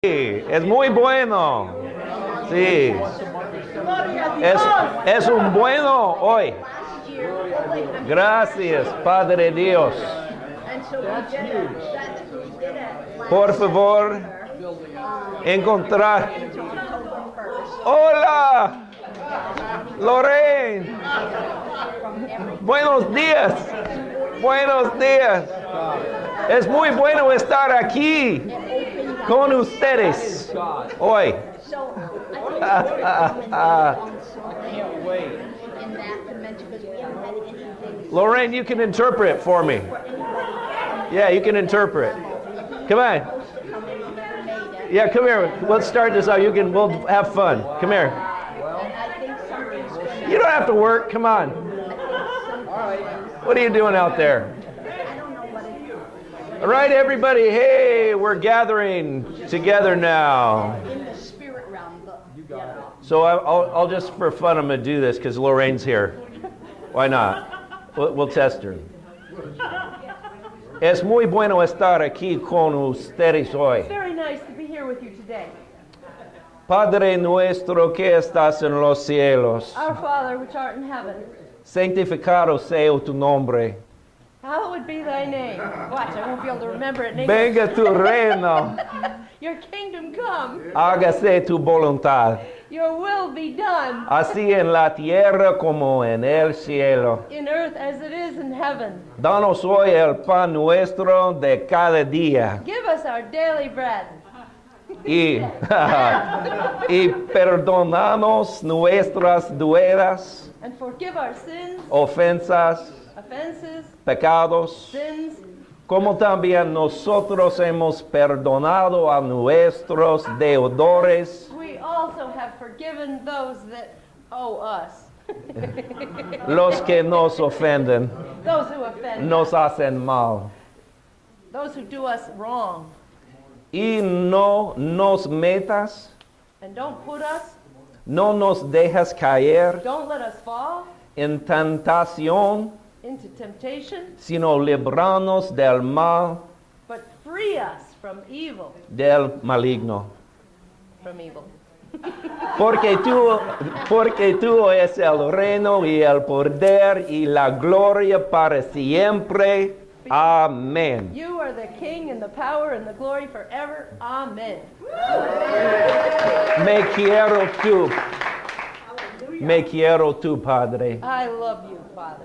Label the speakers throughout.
Speaker 1: Es muy bueno. Sí. Es un bueno hoy. Gracias, Padre Dios. Por favor, encontrar. Hola, Lorraine. Buenos días. Buenos días. Es muy bueno estar aquí con ustedes hoy. Lorraine, you can interpret for me. Yeah, you can interpret. Come on. Yeah, come here. Let's start this out. We'll have fun. Come here. You don't have to work. Come on. What are you doing out there? All right, everybody. Hey, we're gathering together now. So I'll just, for fun, I'm going to do this because Lorraine's here. Why not? We'll test her. Es muy bueno estar aquí con ustedes hoy.
Speaker 2: It's very nice to be here with you today.
Speaker 1: Padre nuestro que estás en los cielos,
Speaker 2: Our Father, which art in heaven,
Speaker 1: santificado sea tu nombre.
Speaker 2: hallowed be thy name. Watch, I won't be able to remember it in English.
Speaker 1: Venga tu reino,
Speaker 2: Your kingdom come.
Speaker 1: hágase tu voluntad,
Speaker 2: Your will be done
Speaker 1: así en la tierra como en el cielo.
Speaker 2: in earth as it is in heaven.
Speaker 1: Danos hoy el pan nuestro de cada día.
Speaker 2: Give us our daily bread.
Speaker 1: Y, y perdonanos nuestras deudas,
Speaker 2: And forgive our sins,
Speaker 1: ofensas,
Speaker 2: offenses,
Speaker 1: pecados,
Speaker 2: sins,
Speaker 1: como también nosotros hemos perdonado a nuestros deudores.
Speaker 2: we also have forgiven those that owe us.
Speaker 1: Los que nos ofenden,
Speaker 2: Those who offend
Speaker 1: nos
Speaker 2: us.
Speaker 1: hacen mal.
Speaker 2: Those who do us wrong.
Speaker 1: Y no nos metas,
Speaker 2: And don't put us,
Speaker 1: no nos dejas caer
Speaker 2: don't let us fall
Speaker 1: en tentación,
Speaker 2: into temptation,
Speaker 1: sino libranos del mal,
Speaker 2: but free us from evil.
Speaker 1: del maligno.
Speaker 2: From evil.
Speaker 1: Porque tú es el reino y el poder y la gloria para siempre. Amén.
Speaker 2: You are the King and the power and the glory forever. Amen.
Speaker 1: Me quiero tú, Padre.
Speaker 2: I love you, Father.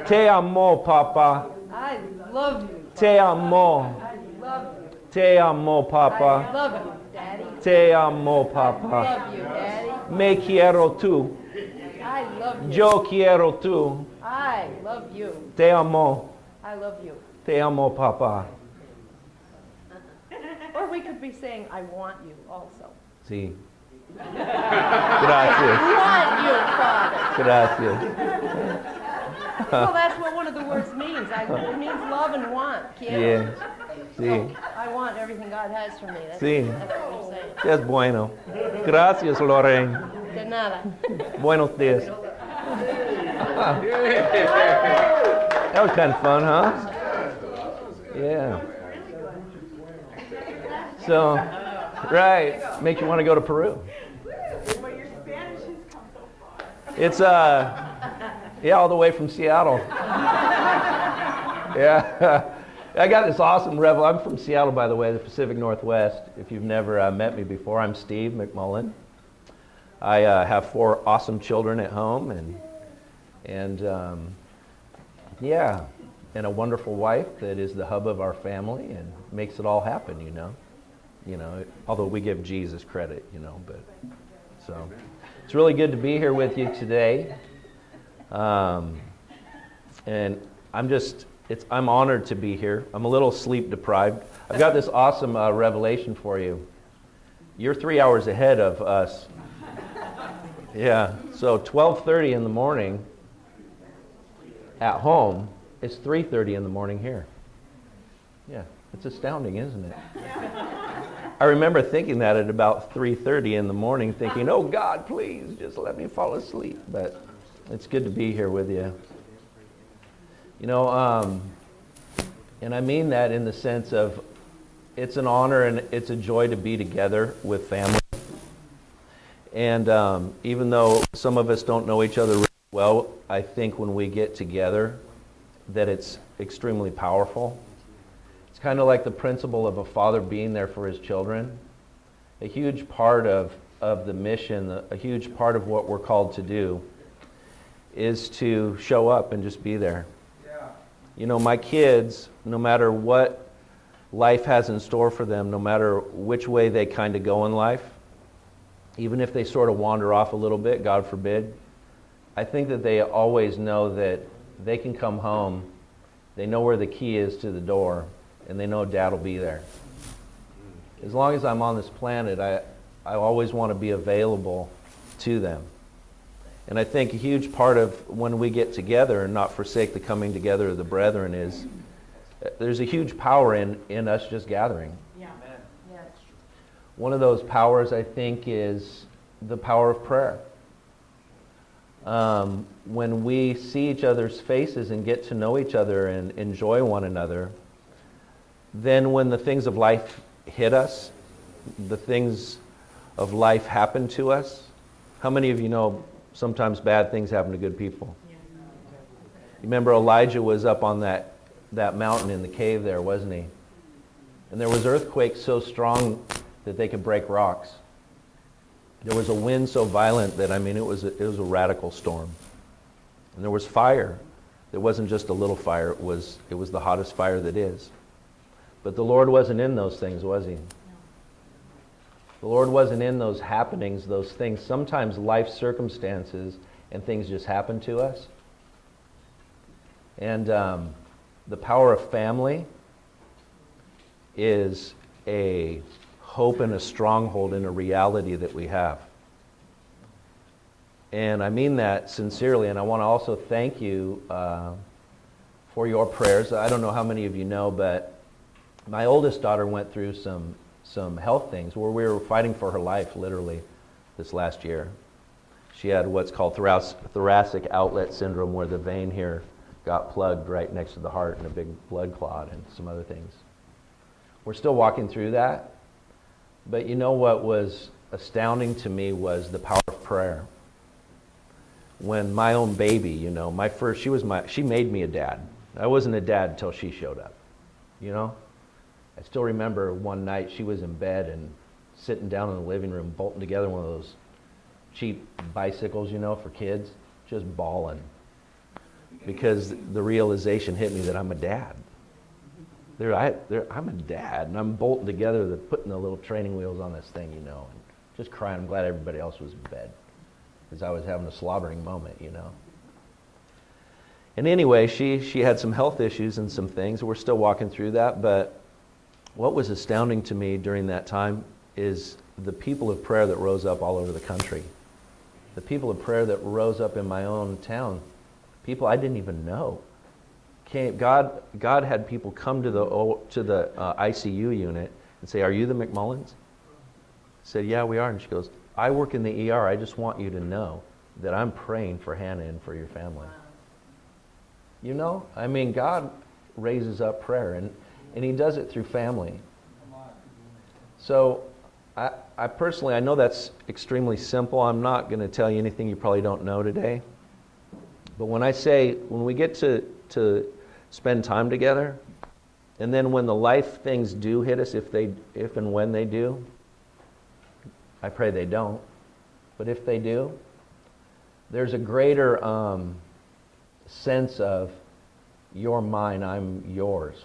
Speaker 1: Te amo, Papa.
Speaker 2: I love you.
Speaker 1: Te amo.
Speaker 2: I love you.
Speaker 1: Te amo,
Speaker 2: I
Speaker 1: Papa.
Speaker 2: love you, Daddy.
Speaker 1: Te amo,
Speaker 2: I
Speaker 1: Papa.
Speaker 2: love you, Daddy.
Speaker 1: Me quiero tú.
Speaker 2: I love you.
Speaker 1: Yo quiero tú.
Speaker 2: I love you.
Speaker 1: Te amo.
Speaker 2: I love you.
Speaker 1: Te amo, Papa.
Speaker 2: Or we could be saying, I want you also.
Speaker 1: Sí. Gracias.
Speaker 2: Want you, Father.
Speaker 1: Gracias.
Speaker 2: Well, that's what one of the words means. It means love and want. Quiero.
Speaker 1: Yes. Sí.
Speaker 2: I want everything God has for me. That's,
Speaker 1: Sí.
Speaker 2: that's what we're saying.
Speaker 1: Es bueno. Gracias, Lorraine.
Speaker 2: De nada.
Speaker 1: Buenos días. That was kind of fun, huh? Yeah. So, right. Makes you want to go to Peru. It's, yeah, all the way from Seattle. Yeah. I got this awesome revel. I'm from Seattle, by the way, the Pacific Northwest. If you've never met me before, I'm Steve McMullin. I have 4 awesome children at home, and yeah, and a wonderful wife that is the hub of our family and makes it all happen, you know. Although we give Jesus credit, but so it's really good to be here with you today. And I'm honored to be here. I'm a little sleep deprived. I've got this awesome revelation for you. You're 3 hours ahead of us. Yeah, so 12:30 in the morning at home is 3:30 in the morning here. Yeah, it's astounding, isn't it? I remember thinking that at about 3:30 in the morning, thinking, oh God, please just let me fall asleep. But it's good to be here with you. And I mean that in the sense of it's an honor and it's a joy to be together with family. And even though some of us don't know each other really well, I think when we get together that it's extremely powerful. It's kind of like the principle of a father being there for his children. A huge part of the mission, a huge part of what we're called to do is to show up and just be there. Yeah. You know, my kids, no matter what life has in store for them, no matter which way they kind of go in life, even if they sort of wander off a little bit, God forbid, I think that they always know that they can come home, they know where the key is to the door, and they know Dad will be there. As long as I'm on this planet, I always want to be available to them. And I think a huge part of when we get together and not forsake the coming together of the brethren is there's a huge power in us just gathering.
Speaker 2: Yeah. Yes.
Speaker 1: One of those powers, I think, is the power of prayer. When we see each other's faces and get to know each other and enjoy one another, then when the things of life hit us, the things of life happen to us. How many of you know sometimes bad things happen to good people? You remember Elijah was up on that mountain in the cave there, wasn't he? And there was earthquakes so strong that they could break rocks. There was a wind so violent that, it was a radical storm. And there was fire. It wasn't just a little fire, it was the hottest fire that is. But the Lord wasn't in those things, was he? The Lord wasn't in those happenings, those things. Sometimes life circumstances and things just happen to us. And the power of family is a hope and a stronghold and a reality that we have. And I mean that sincerely, and I want to also thank you for your prayers. I don't know how many of you know, but my oldest daughter went through some health things where we were fighting for her life, literally, this last year. She had what's called thoracic outlet syndrome, where the vein here got plugged right next to the heart and a big blood clot and some other things. We're still walking through that. But you know what was astounding to me was the power of prayer. When my own baby, she made me a dad. I wasn't a dad until she showed up, I still remember one night she was in bed and sitting down in the living room, bolting together one of those cheap bicycles, for kids, just bawling. Because the realization hit me that I'm a dad. I'm a dad, and I'm bolting together, putting the little training wheels on this thing, and just crying. I'm glad everybody else was in bed, because I was having a slobbering moment, And anyway, she had some health issues and some things. We're still walking through that, but what was astounding to me during that time is the people of prayer that rose up all over the country. The people of prayer that rose up in my own town. People I didn't even know. God had people come to the ICU unit and say, "Are you the McMullins?" I said, "Yeah, we are." And she goes, "I work in the ER. I just want you to know that I'm praying for Hannah and for your family." God raises up prayer, and He does it through family. So I personally, I know that's extremely simple. I'm not going to tell you anything you probably don't know today. But when we get to spend time together, and then when the life things do hit us, if and when they do, I pray they don't, but if they do, there's a greater sense of you're mine, I'm yours.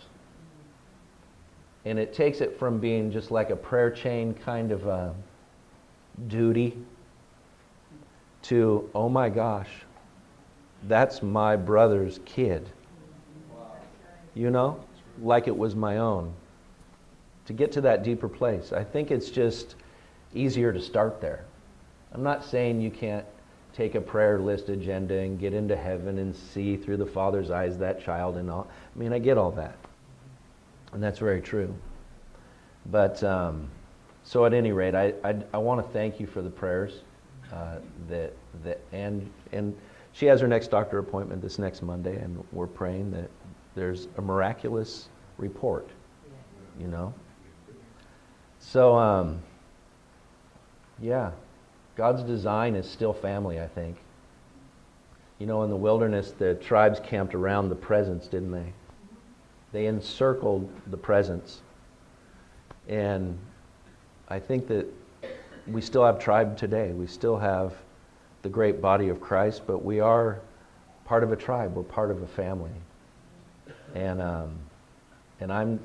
Speaker 1: And it takes it from being just like a prayer chain kind of a duty to, oh my gosh, that's my brother's kid. Like it was my own. To get to that deeper place, I think it's just easier to start there. I'm not saying you can't take a prayer list agenda and get into heaven and see through the Father's eyes that child and all. I get all that. And that's very true. But, so at any rate, I want to thank you for the prayers and she has her next doctor appointment this next Monday, and we're praying that there's a miraculous report, So, yeah, God's design is still family, I think. You know, in the wilderness, the tribes camped around the presence, didn't they? They encircled the presence. And I think that we still have tribe today. We still have the great body of Christ, but we are part of a tribe. We're part of a family. And I'm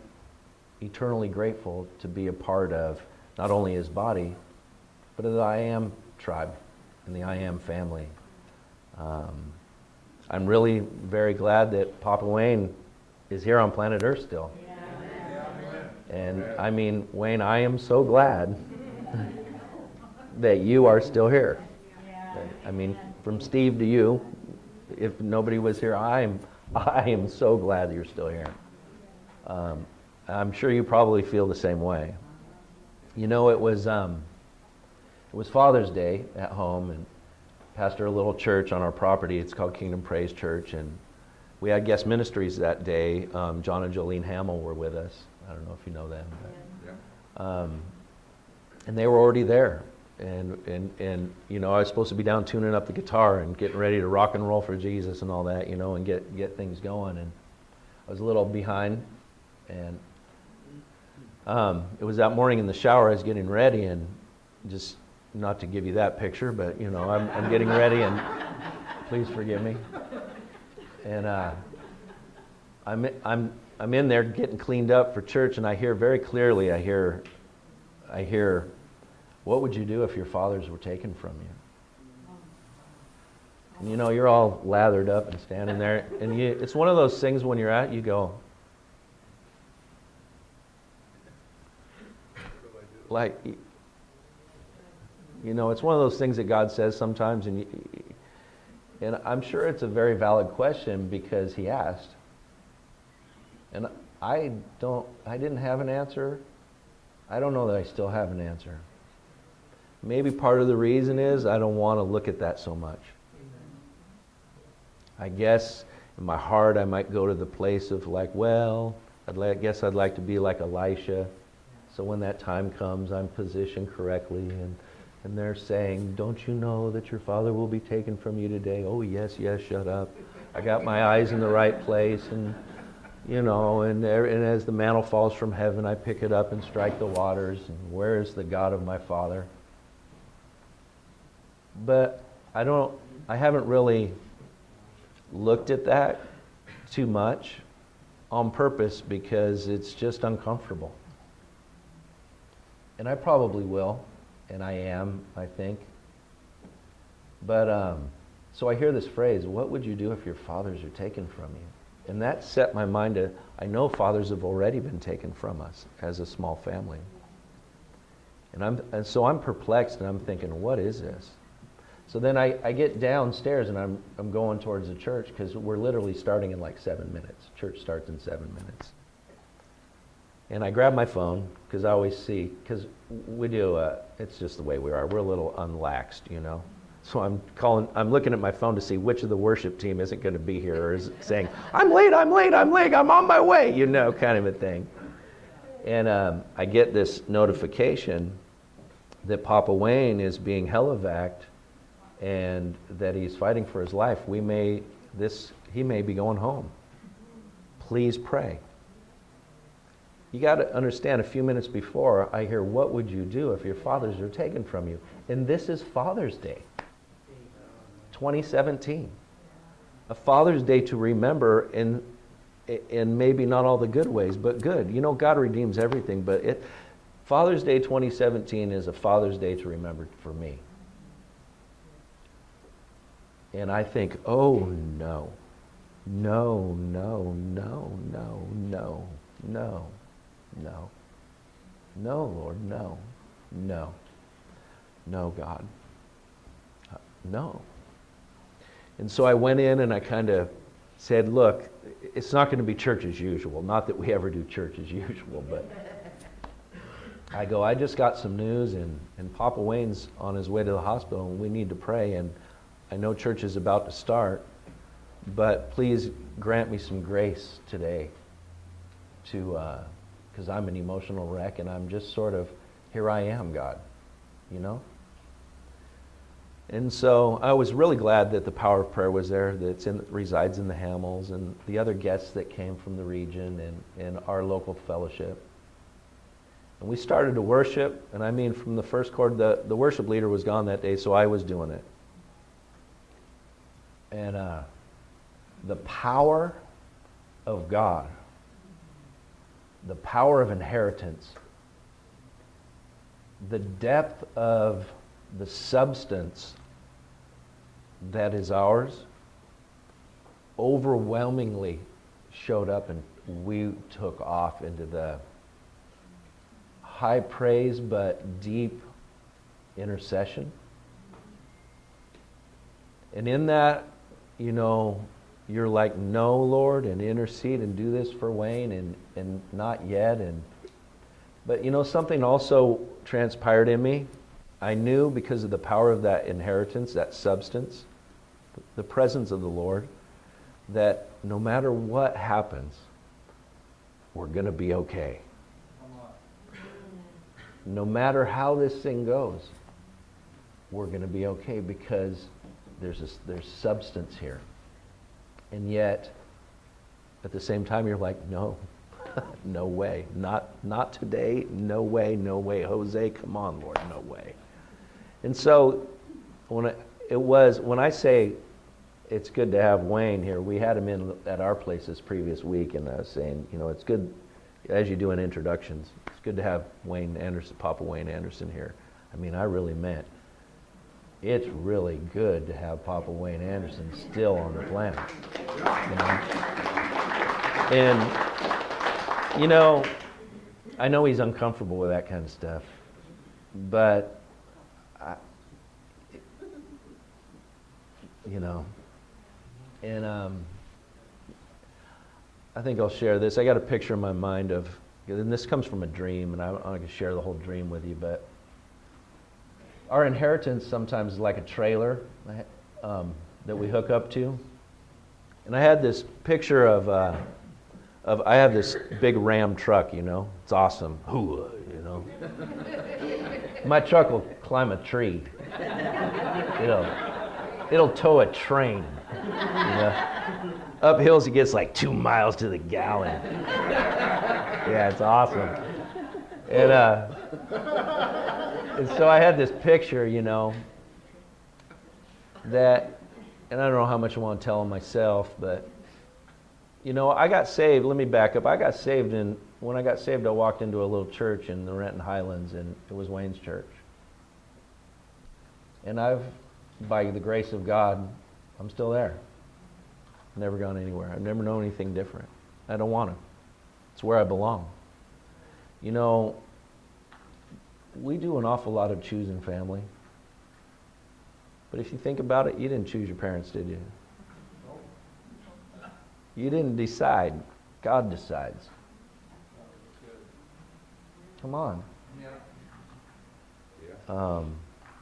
Speaker 1: eternally grateful to be a part of not only his body, but of the I.A.M. tribe and the I.A.M. family. I'm really very glad that Papa Wayne is here on planet Earth still. And I mean, Wayne, I am so glad that you are still here. I mean, from Steve to you, if nobody was here, I am so glad that you're still here. I'm sure you probably feel the same way. You know, it was Father's Day at home, and pastor a little church on our property. It's called Kingdom Praise Church, and we had guest ministries that day. John and Jolene Hamill were with us. I don't know if you know them. But, and they were already there. And you know, I was supposed to be down tuning up the guitar and getting ready to rock and roll for Jesus and all that, you know, and get things going. And I was a little behind. And it was that morning in the shower, I was getting ready, and just not to give you that picture, but you know, I'm getting ready, and please forgive me. And I'm in there getting cleaned up for church, and I hear very clearly, I hear, what would you do if your fathers were taken from you? And you know, you're all lathered up and standing there, and it's one of those things when you're at, you go, like, you know, it's one of those things that God says sometimes, and I'm sure it's a very valid question because he asked. And I didn't have an answer. I don't know that I still have an answer. Maybe part of the reason is I don't want to look at that so much. I guess in my heart I might go to the place of like, well, I guess I'd like to be like Elisha. So when that time comes, I'm positioned correctly, and they're saying, don't you know that your father will be taken from you today? Oh, yes, shut up. I got my eyes in the right place, and you know, and as the mantle falls from heaven, I pick it up and strike the waters, and where is the God of my father? But I haven't really looked at that too much on purpose because it's just uncomfortable. And I probably will, and I am, I think. But, so I hear this phrase, what would you do if your fathers are taken from you? And that set my mind to, I know fathers have already been taken from us as a small family. And so I'm perplexed, and I'm thinking, what is this? So then I get downstairs, and I'm going towards the church, because we're literally starting in like 7 minutes. Church starts in 7 minutes. And I grab my phone, because I always see, because we do, it's just the way we are. We're a little unlaxed, you know. So I'm looking at my phone to see which of the worship team isn't going to be here, or is saying, I'm late, I'm on my way, you know, kind of a thing. And I get this notification that Papa Wayne is being helivaced, and that he's fighting for his life. He may be going home. Please pray. You got to understand, a few minutes before, I hear, what would you do if your fathers are taken from you? And this is Father's Day, 2017. A Father's Day to remember in maybe not all the good ways, but good. You know, God redeems everything, but Father's Day 2017 is a Father's Day to remember for me. And I think, oh no, no, no, no, no, no, no. No. No, Lord, no. No. No, God. No. And so I went in and I kind of said, look, it's not going to be church as usual. Not that we ever do church as usual, but I just got some news, and Papa Wayne's on his way to the hospital, and we need to pray, and I know church is about to start, but please grant me some grace today to... because I'm an emotional wreck, and I'm just sort of here I am, God, you know? And so I was really glad that the power of prayer was there, that resides in the Hamels and the other guests that came from the region and our local fellowship. And we started to worship, and I mean from the first chord, the worship leader was gone that day, so I was doing it. And the power of God, the power of inheritance, the depth of the substance that is ours overwhelmingly showed up, and we took off into the high praise but deep intercession. And in that, you know, you're like, no, Lord, and intercede and do this for Wayne, and not yet. But you know, something also transpired in me. I knew because of the power of that inheritance, that substance, the presence of the Lord, that no matter what happens, we're going to be okay. No matter how this thing goes, we're going to be okay because there's substance here. And yet, at the same time, you're like, no, no way. Not today. No way, no way. Jose, come on, Lord, no way. And so, when I say it's good to have Wayne here, we had him in at our place this previous week, and I was saying, you know, it's good, as you do in introductions, it's good to have Wayne Anderson, Papa Wayne Anderson here. I mean, I really meant, it's really good to have Papa Wayne Anderson still on the planet. You know? And, you know, I know he's uncomfortable with that kind of stuff, but you know, and I think I'll share this. I got a picture in my mind of, and this comes from a dream, and I'm not going to share the whole dream with you, but our inheritance sometimes is like a trailer that we hook up to. And I had this picture of I have this big Ram truck, you know. It's awesome. Hoo, you know. My truck will climb a tree. It'll tow a train. You know? Up hills, it gets like 2 miles to the gallon. Yeah, it's awesome. And so I had this picture, you know, that, and I don't know how much I want to tell him myself, but, you know, I got saved. Let me back up. I got saved, and when I got saved, I walked into a little church in the Renton Highlands, and it was Wayne's church. And by the grace of God, I'm still there. Never gone anywhere. I've never known anything different. I don't want to. It's where I belong. You know, we do an awful lot of choosing family. But if you think about it, you didn't choose your parents, did you? You didn't decide. God decides. Come on.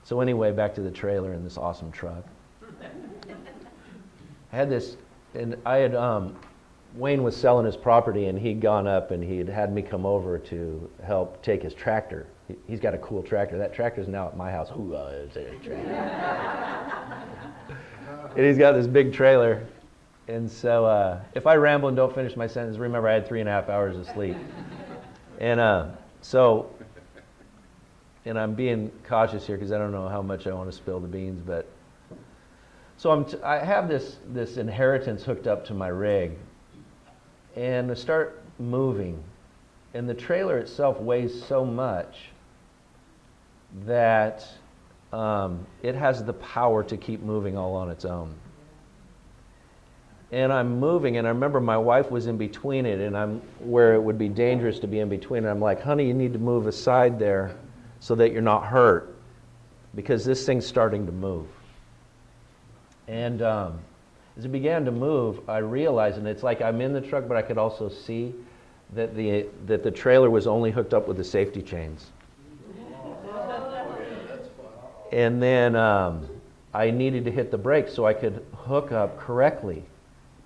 Speaker 1: So anyway, back to the trailer and this awesome truck. I had this, and Wayne was selling his property, and he'd gone up and he'd had me come over to help take his tractor. He's got a cool tractor. That tractor's now at my house. And he's got this big trailer. And so if I ramble and don't finish my sentence, remember I had 3.5 hours of sleep. And and I'm being cautious here because I don't know how much I want to spill the beans, but so I have this inheritance hooked up to my rig, and I start moving, and the trailer itself weighs so much that it has the power to keep moving all on its own. And I'm moving, and I remember my wife was in between it, and I'm where it would be dangerous to be in between. And I'm like, honey, you need to move aside there so that you're not hurt, because this thing's starting to move. And as it began to move, I realized, and it's like I'm in the truck, but I could also see that the trailer was only hooked up with the safety chains. And then I needed to hit the brakes so I could hook up correctly.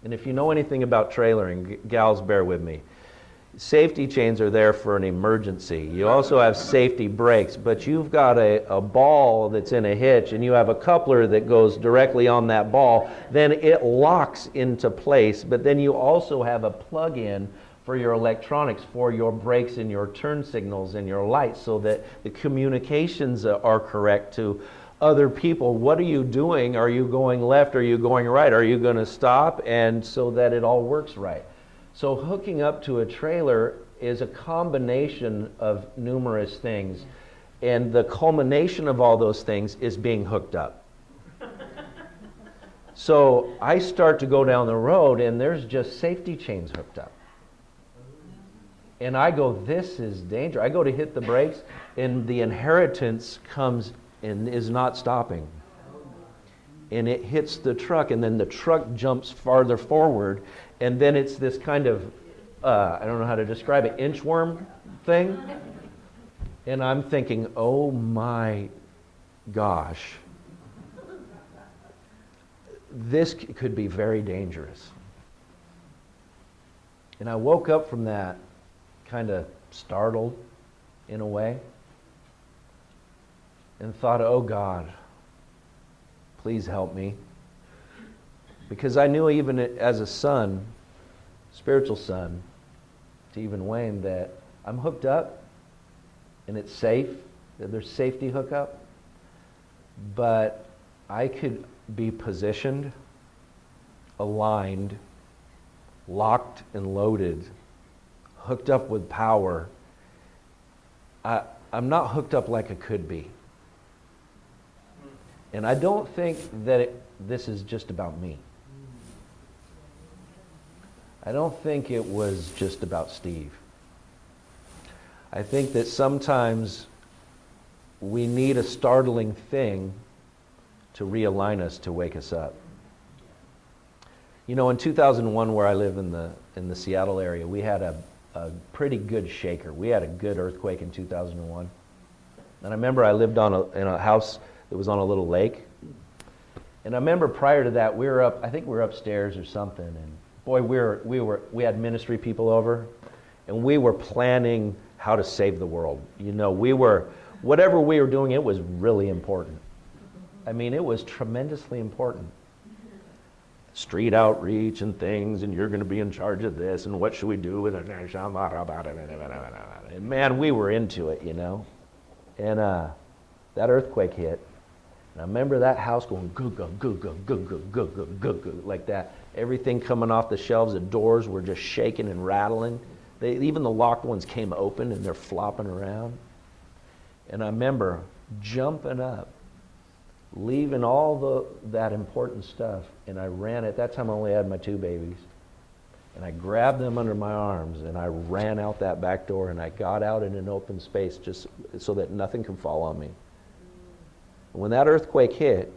Speaker 1: And if you know anything about trailering, gals, bear with me. Safety chains are there for an emergency. You also have safety brakes, but you've got a ball that's in a hitch and you have a coupler that goes directly on that ball, then it locks into place, but then you also have a plug-in for your electronics, for your brakes and your turn signals and your lights, so that the communications are correct to other people. What are you doing? Are you going left? Are you going right? Are you going to stop? And so that it all works right. So hooking up to a trailer is a combination of numerous things, and the culmination of all those things is being hooked up. So I start to go down the road and there's just safety chains hooked up. And I go, this is danger. I go to hit the brakes and the inheritance comes and is not stopping. And it hits the truck, and then the truck jumps farther forward, and then it's this kind of, I don't know how to describe it, inchworm thing. And I'm thinking, oh my gosh, this could be very dangerous. And I woke up from that kind of startled in a way and thought, oh God, please help me. Because I knew even as a son, spiritual son, to even Wayne, that I'm hooked up and it's safe, that there's safety hookup, but I could be positioned, aligned, locked and loaded, hooked up with power. I'm not hooked up like I could be. And I don't think that this is just about me. I don't think it was just about Steve. I think that sometimes we need a startling thing to realign us, to wake us up. You know, in 2001, where I live in the Seattle area, we had a pretty good shaker. We had a good earthquake in 2001. And I remember I lived in a house that was on a little lake. And I remember prior to that, I think we were upstairs or something, and boy, we had ministry people over, and we were planning how to save the world. You know, whatever we were doing, it was really important. I mean, it was tremendously important. Street outreach and things, and you're going to be in charge of this, and what should we do with it? And man, we were into it, you know. And that earthquake hit. And I remember that house going goo goo goo goo goo goo goo goo goo goo like that. Everything coming off the shelves, the doors were just shaking and rattling. Even the locked ones came open and they're flopping around. And I remember jumping up, leaving all that important stuff, and I ran. At that time I only had my 2 babies. And I grabbed them under my arms and I ran out that back door, and I got out in an open space just so that nothing could fall on me. When that earthquake hit,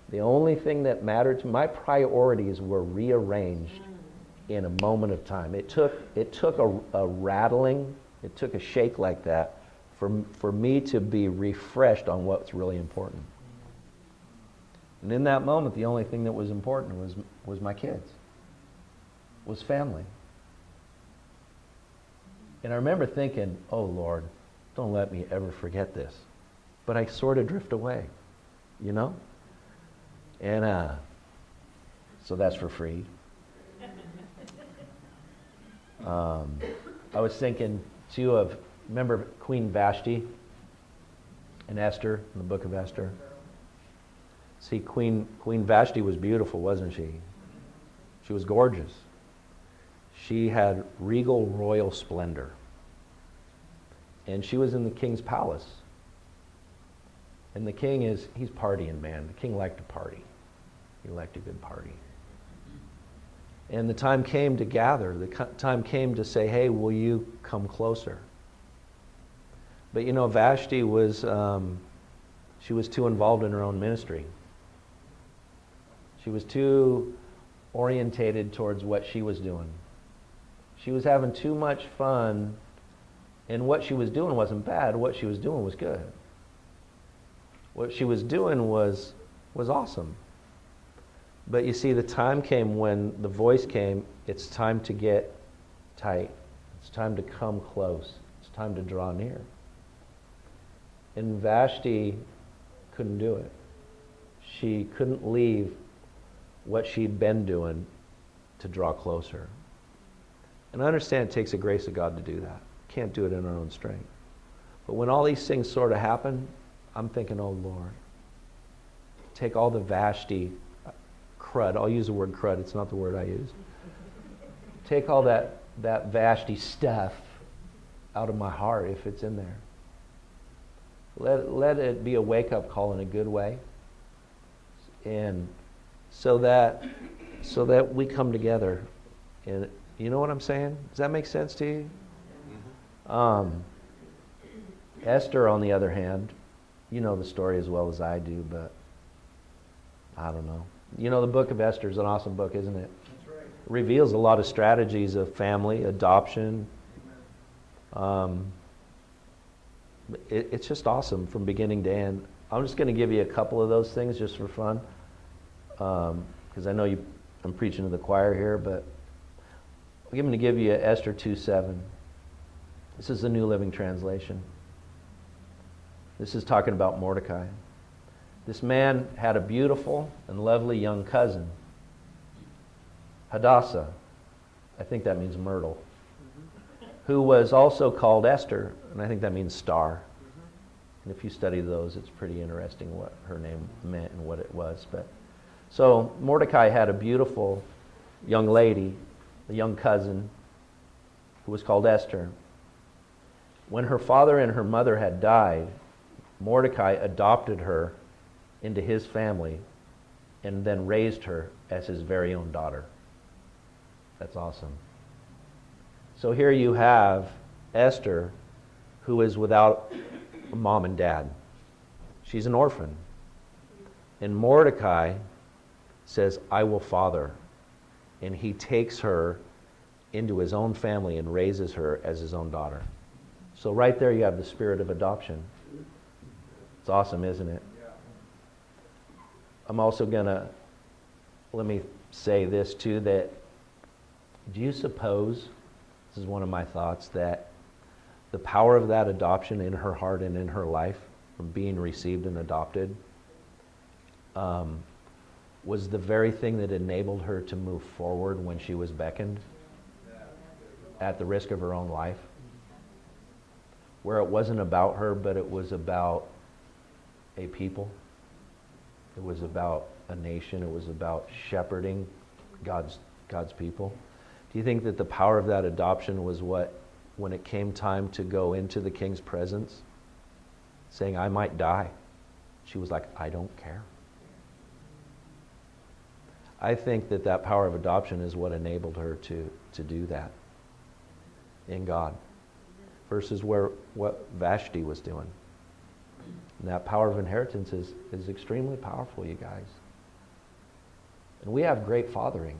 Speaker 1: the only thing that mattered to my priorities were rearranged in a moment of time. It took a rattling, it took a shake like that for me to be refreshed on what's really important. And in that moment, the only thing that was important was my kids, was family. And I remember thinking, oh Lord, don't let me ever forget this. But I sort of drift away, you know? And so that's for free. I was thinking too of, remember Queen Vashti in Esther, in the book of Esther? See, Queen Vashti was beautiful, wasn't she? She was gorgeous. She had regal royal splendor. And she was in the king's palace. And the king he's partying, man. The king liked to party. He liked a good party. And the time came to gather. The time came to say, hey, will you come closer? But you know, Vashti she was too involved in her own ministry. She was too orientated towards what she was doing. She was having too much fun, and what she was doing wasn't bad. What she was doing was good. What she was doing was awesome. But you see, the time came when the voice came, it's time to get tight. It's time to come close. It's time to draw near. And Vashti couldn't do it. She couldn't leave what she'd been doing to draw closer. And I understand it takes the grace of God to do that. Can't do it in our own strength. But when all these things sort of happen, I'm thinking, oh Lord, take all the Vashti crud. I'll use the word crud. It's not the word I use. Take all that Vashti stuff out of my heart if it's in there. Let it be a wake-up call in a good way. And so that we come together. And you know what I'm saying? Does that make sense to you? Esther, on the other hand, you know the story as well as I do, but I don't know. You know, the book of Esther is an awesome book, isn't it? That's right. It reveals a lot of strategies of family, adoption. It's just awesome from beginning to end. I'm just going to give you a couple of those things just for fun, because I know I'm preaching to the choir here, but I'm going to give you Esther 2:7. This is the New Living Translation. This is talking about Mordecai. This man had a beautiful and lovely young cousin, Hadassah. I think that means myrtle. Who was also called Esther, and I think that means star. And if you study those, it's pretty interesting what her name meant and what it was. But so Mordecai had a beautiful young lady, a young cousin, who was called Esther. When her father and her mother had died, Mordecai adopted her into his family and then raised her as his very own daughter. That's awesome. So here you have Esther, who is without a mom and dad. She's an orphan. And Mordecai says, I will father. And he takes her into his own family and raises her as his own daughter. So right there you have the spirit of adoption. It's awesome, isn't it? I'm also let me say this too, that do you suppose, this is one of my thoughts, that the power of that adoption in her heart and in her life, from being received and adopted, was the very thing that enabled her to move forward when she was beckoned at the risk of her own life? Where it wasn't about her, but it was about a people. It was about a nation. It was about shepherding God's people. Do you think that the power of that adoption was what, when it came time to go into the king's presence, saying, I might die, she was like, I don't care. I think that power of adoption is what enabled her to do that in God, versus what Vashti was doing. And that power of inheritance is extremely powerful, you guys. And we have great fathering.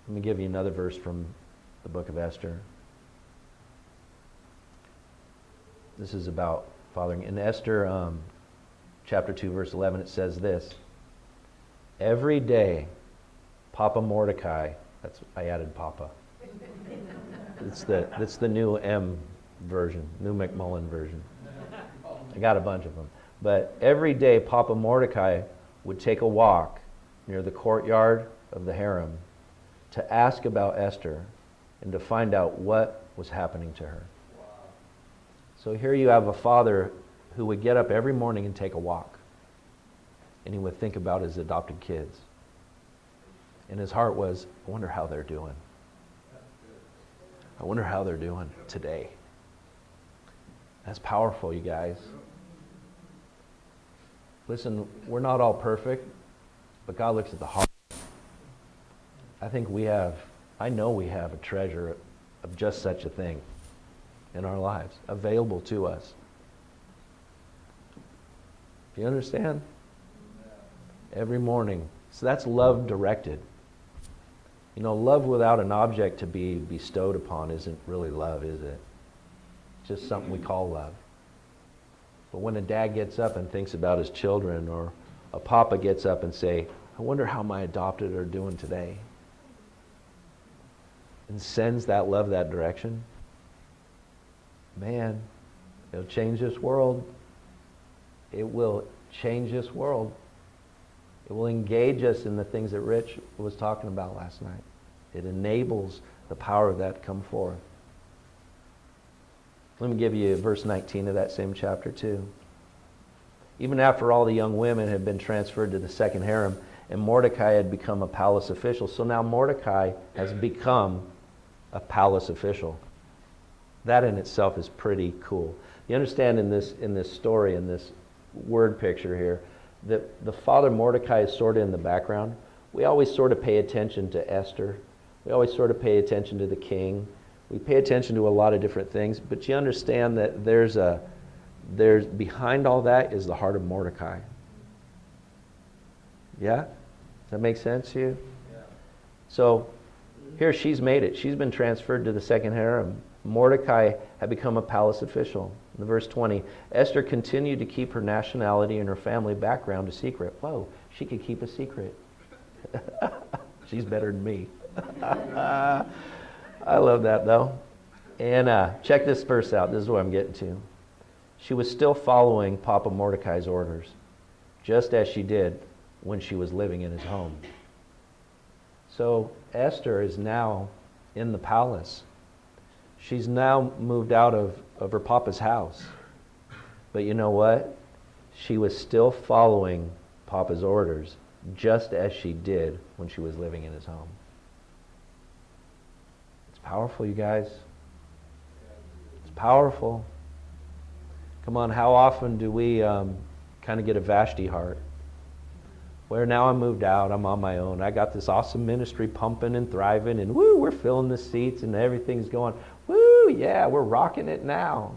Speaker 1: Let me give you another verse from the book of Esther. This is about fathering. In Esther chapter 2, verse 11, it says this: every day, Papa Mordecai, I added Papa. It's the new M version, new McMullin version. I got a bunch of them. But every day, Papa Mordecai would take a walk near the courtyard of the harem to ask about Esther and to find out what was happening to her. Wow. So here you have a father who would get up every morning and take a walk. And he would think about his adopted kids. And his heart was, I wonder how they're doing. I wonder how they're doing today. That's powerful, you guys. Listen, we're not all perfect, but God looks at the heart. I know we have a treasure of just such a thing in our lives, available to us. Do you understand? Every morning. So that's love directed. You know, love without an object to be bestowed upon isn't really love, is it? It's just something we call love. But when a dad gets up and thinks about his children, or a papa gets up and say, I wonder how my adopted are doing today. and sends that love that direction, man, it'll change this world. It will change this world. It will engage us in the things that Rich was talking about last night. It enables the power of that to come forth. Let me give you verse 19 of that same chapter too. Even after all the young women had been transferred to the second harem, and Mordecai had become a palace official. So now Mordecai has become a palace official. That in itself is pretty cool. You understand in this story, in this word picture here, that the father Mordecai is sort of in the background. We always sort of pay attention to Esther. We always sort of pay attention to the king. We pay attention to a lot of different things, but you understand that there's behind all that is the heart of Mordecai. Yeah? Does that make sense to you? Yeah. So here she's made it. She's been transferred to the second harem. Mordecai had become a palace official. In verse 20, Esther continued to keep her nationality and her family background a secret. Whoa, she could keep a secret. She's better than me. I love that though. And check this verse out. This is what I'm getting to. She was still following Papa Mordecai's orders, just as she did when she was living in his home. So Esther is now in the palace. She's now moved out of her papa's house. But you know what? She was still following Papa's orders, just as she did when she was living in his home. It's powerful, you guys. It's powerful. Come on, how often do we kind of get a Vashti heart? Where now I'm moved out, I'm on my own. I got this awesome ministry pumping and thriving, and woo, we're filling the seats and everything's going, woo, yeah, we're rocking it now.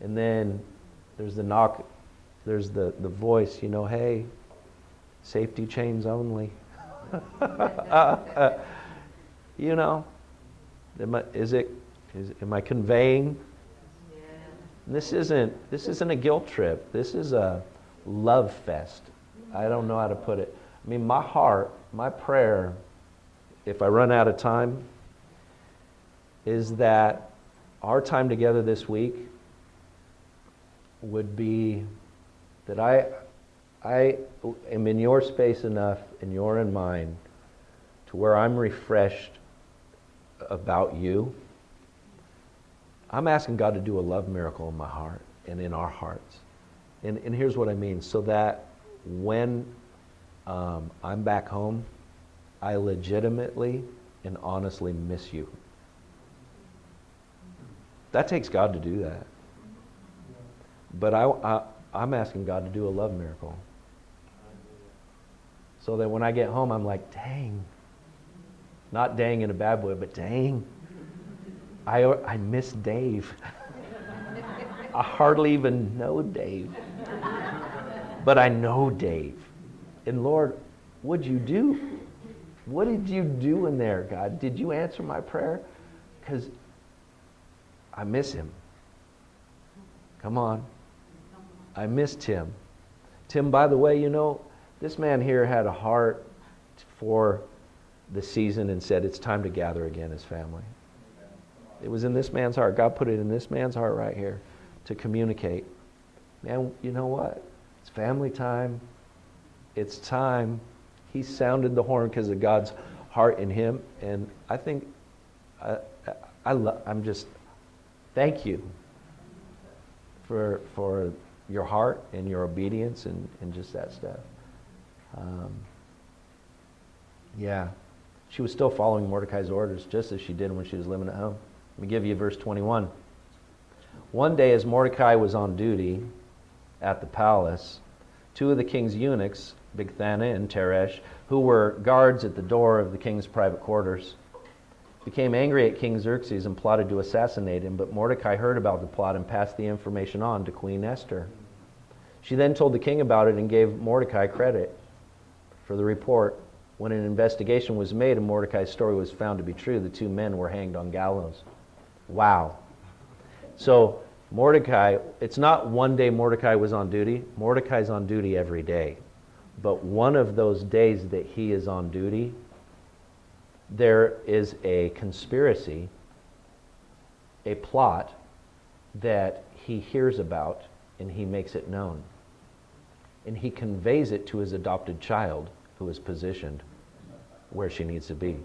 Speaker 1: And then there's the knock, there's the voice, you know, hey, safety chains only. You know, am I conveying? Yeah. This isn't a guilt trip. This is a love fest. I don't know how to put it. I mean, my heart, my prayer, if I run out of time, is that our time together this week would be that I am in your space enough, and you're in mine, to where I'm refreshed about you. I'm asking God to do a love miracle in my heart and in our hearts. And here's what I mean, so that when I'm back home, I legitimately and honestly miss you. That takes God to do that. But I'm asking God to do a love miracle. So that when I get home, I'm like, dang. Not dang in a bad way, but dang. I miss Dave. I hardly even know Dave. But I know Dave. And Lord, what'd you do? What did you do in there, God? Did you answer my prayer? Because I miss him. Come on. I miss Tim. Tim, by the way, you know, this man here had a heart for the season and said it's time to gather again as family. It was in this man's heart. God put it in this man's heart right here to communicate. Man, you know what? It's family time. It's time. He sounded the horn because of God's heart in him. And I think, I'm just, thank you for your heart and your obedience and just that stuff. Yeah. She was still following Mordecai's orders just as she did when she was living at home. Let me give you verse 21. One day as Mordecai was on duty at the palace, two of the king's eunuchs, Bigthana and Teresh, who were guards at the door of the king's private quarters, became angry at King Xerxes and plotted to assassinate him, but Mordecai heard about the plot and passed the information on to Queen Esther. She then told the king about it and gave Mordecai credit for the report. When an investigation was made and Mordecai's story was found to be true, the two men were hanged on gallows. Wow. So Mordecai, it's not one day Mordecai was on duty. Mordecai's on duty every day. But one of those days that he is on duty, there is a conspiracy, a plot that he hears about and he makes it known. And he conveys it to his adopted child who is positioned where she needs to be.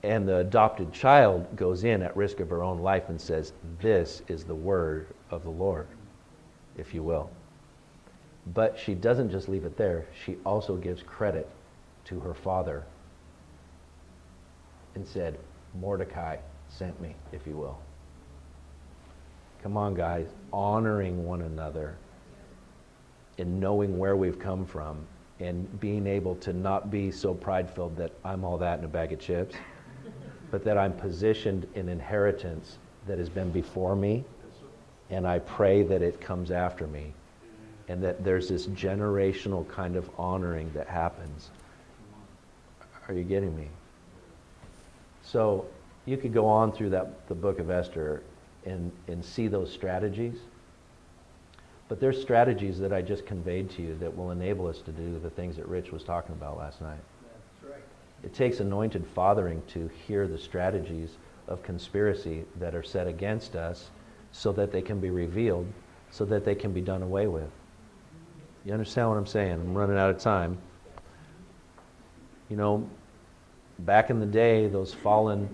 Speaker 1: And the adopted child goes in at risk of her own life and says, this is the word of the Lord, if you will. But she doesn't just leave it there. She also gives credit to her father and said, Mordecai sent me, if you will. Come on, guys. Honoring one another and knowing where we've come from and being able to not be so pride-filled that I'm all that in a bag of chips, but that I'm positioned in inheritance that has been before me, and I pray that it comes after me, and that there's this generational kind of honoring that happens. Are you getting me? So you could go on through the book of Esther and see those strategies, but there's strategies that I just conveyed to you that will enable us to do the things that Rich was talking about last night.
Speaker 3: That's right.
Speaker 1: It takes anointed fathering to hear the strategies of conspiracy that are set against us so that they can be revealed, so that they can be done away with. You understand what I'm saying? I'm running out of time. You know, back in the day, those fallen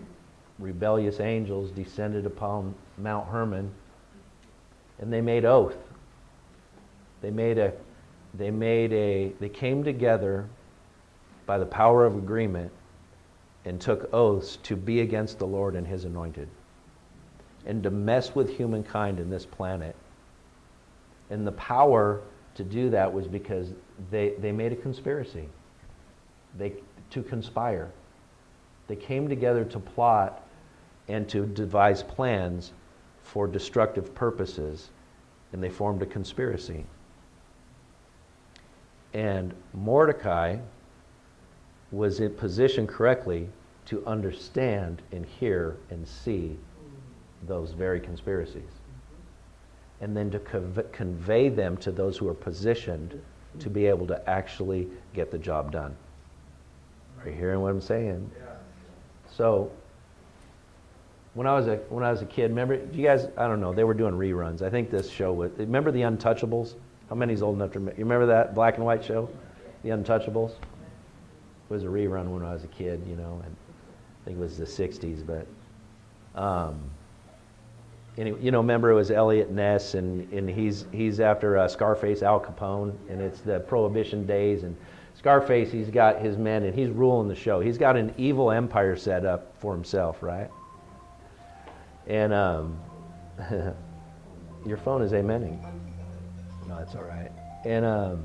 Speaker 1: rebellious angels descended upon Mount Hermon and they made oath. They came together by the power of agreement and took oaths to be against the Lord and his anointed and to mess with humankind in this planet. And the power to do that was because they made a conspiracy. To conspire. They came together to plot and to devise plans for destructive purposes, and they formed a conspiracy. And Mordecai was in position correctly to understand and hear and see those very conspiracies. And then to convey them to those who are positioned to be able to actually get the job done. Are you hearing what I'm saying?
Speaker 3: Yeah.
Speaker 1: So, when I was a kid, remember, do you guys, I don't know, they were doing reruns. I think this show was, remember The Untouchables? How many's old enough to remember? You remember that black and white show? The Untouchables? It was a rerun when I was a kid, you know, and I think it was the 60s, but, anyway, you know, remember it was Elliot Ness, and he's after Scarface Al Capone, and it's the Prohibition days, and Scarface, he's got his men, and he's ruling the show. He's got an evil empire set up for himself, right? And your phone is amening. No, that's all right. And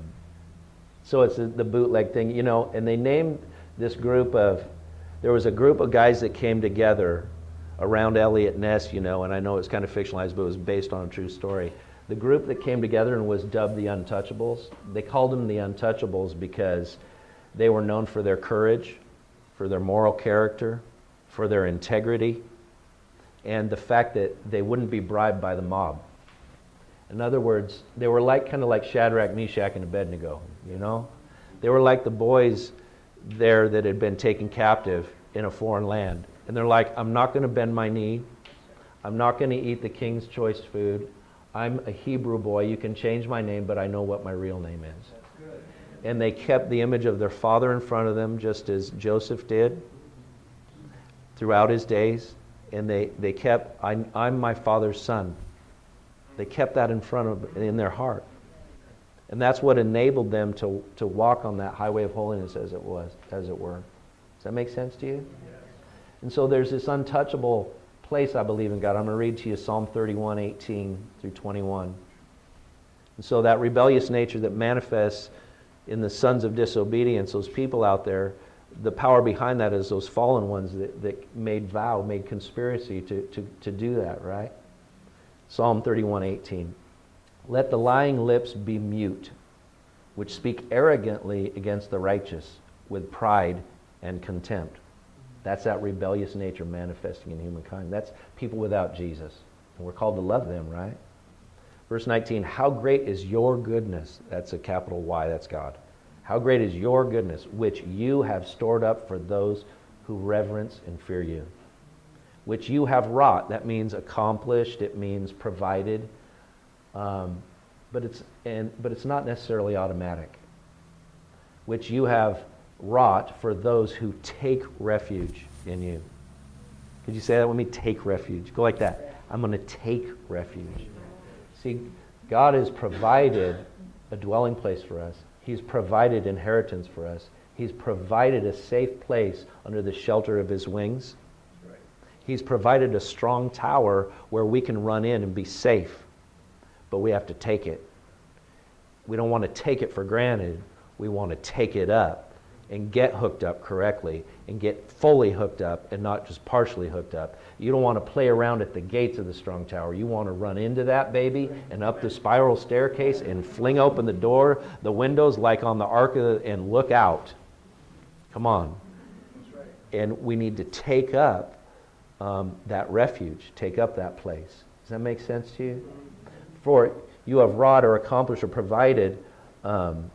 Speaker 1: so it's the bootleg thing, you know, and they named this group of, there was a group of guys that came together around Elliot Ness, you know, and I know it's kind of fictionalized, but it was based on a true story. The group that came together and was dubbed the Untouchables, they called them the Untouchables because they were known for their courage, for their moral character, for their integrity, and the fact that they wouldn't be bribed by the mob. In other words, they were kind of like Shadrach, Meshach, and Abednego, you know? They were like the boys there that had been taken captive in a foreign land. And they're like, I'm not going to bend my knee. I'm not going to eat the king's choice food. I'm a Hebrew boy. You can change my name, but I know what my real name is.
Speaker 3: That's good.
Speaker 1: And they kept the image of their father in front of them, just as Joseph did throughout his days. And they kept, I'm my father's son. They kept that in their heart. And that's what enabled them to walk on that highway of holiness as it were. Does that make sense to you?
Speaker 3: Yes.
Speaker 1: And so there's this untouchable place, I believe, in God. I'm going to read to you Psalm 31, 18 through 21. And so that rebellious nature that manifests in the sons of disobedience, those people out there, the power behind that is those fallen ones that made conspiracy to do that, right? Psalm 31, 18. Let the lying lips be mute, which speak arrogantly against the righteous with pride and contempt. That's that rebellious nature manifesting in humankind. That's people without Jesus. And we're called to love them, right? Verse 19, how great is your goodness? That's a capital Y, that's God. How great is your goodness, which you have stored up for those who reverence and fear you. Which you have wrought. That means accomplished. It means provided. But it's not necessarily automatic. Which you have wrought for those who take refuge in you. Could you say that with me? Take refuge. Go like that. I'm going to take refuge. See, God has provided a dwelling place for us. He's provided inheritance for us. He's provided a safe place under the shelter of His wings. He's provided a strong tower where we can run in and be safe. But we have to take it. We don't want to take it for granted. We want to take it up and get hooked up correctly and get fully hooked up and not just partially hooked up. You don't want to play around at the gates of the strong tower. You want to run into that baby and up the spiral staircase and fling open the door, the windows like on the Ark and look out. Come on. And we need to take up that refuge, take up that place. Does that make sense to you? For you have wrought or accomplished or provided for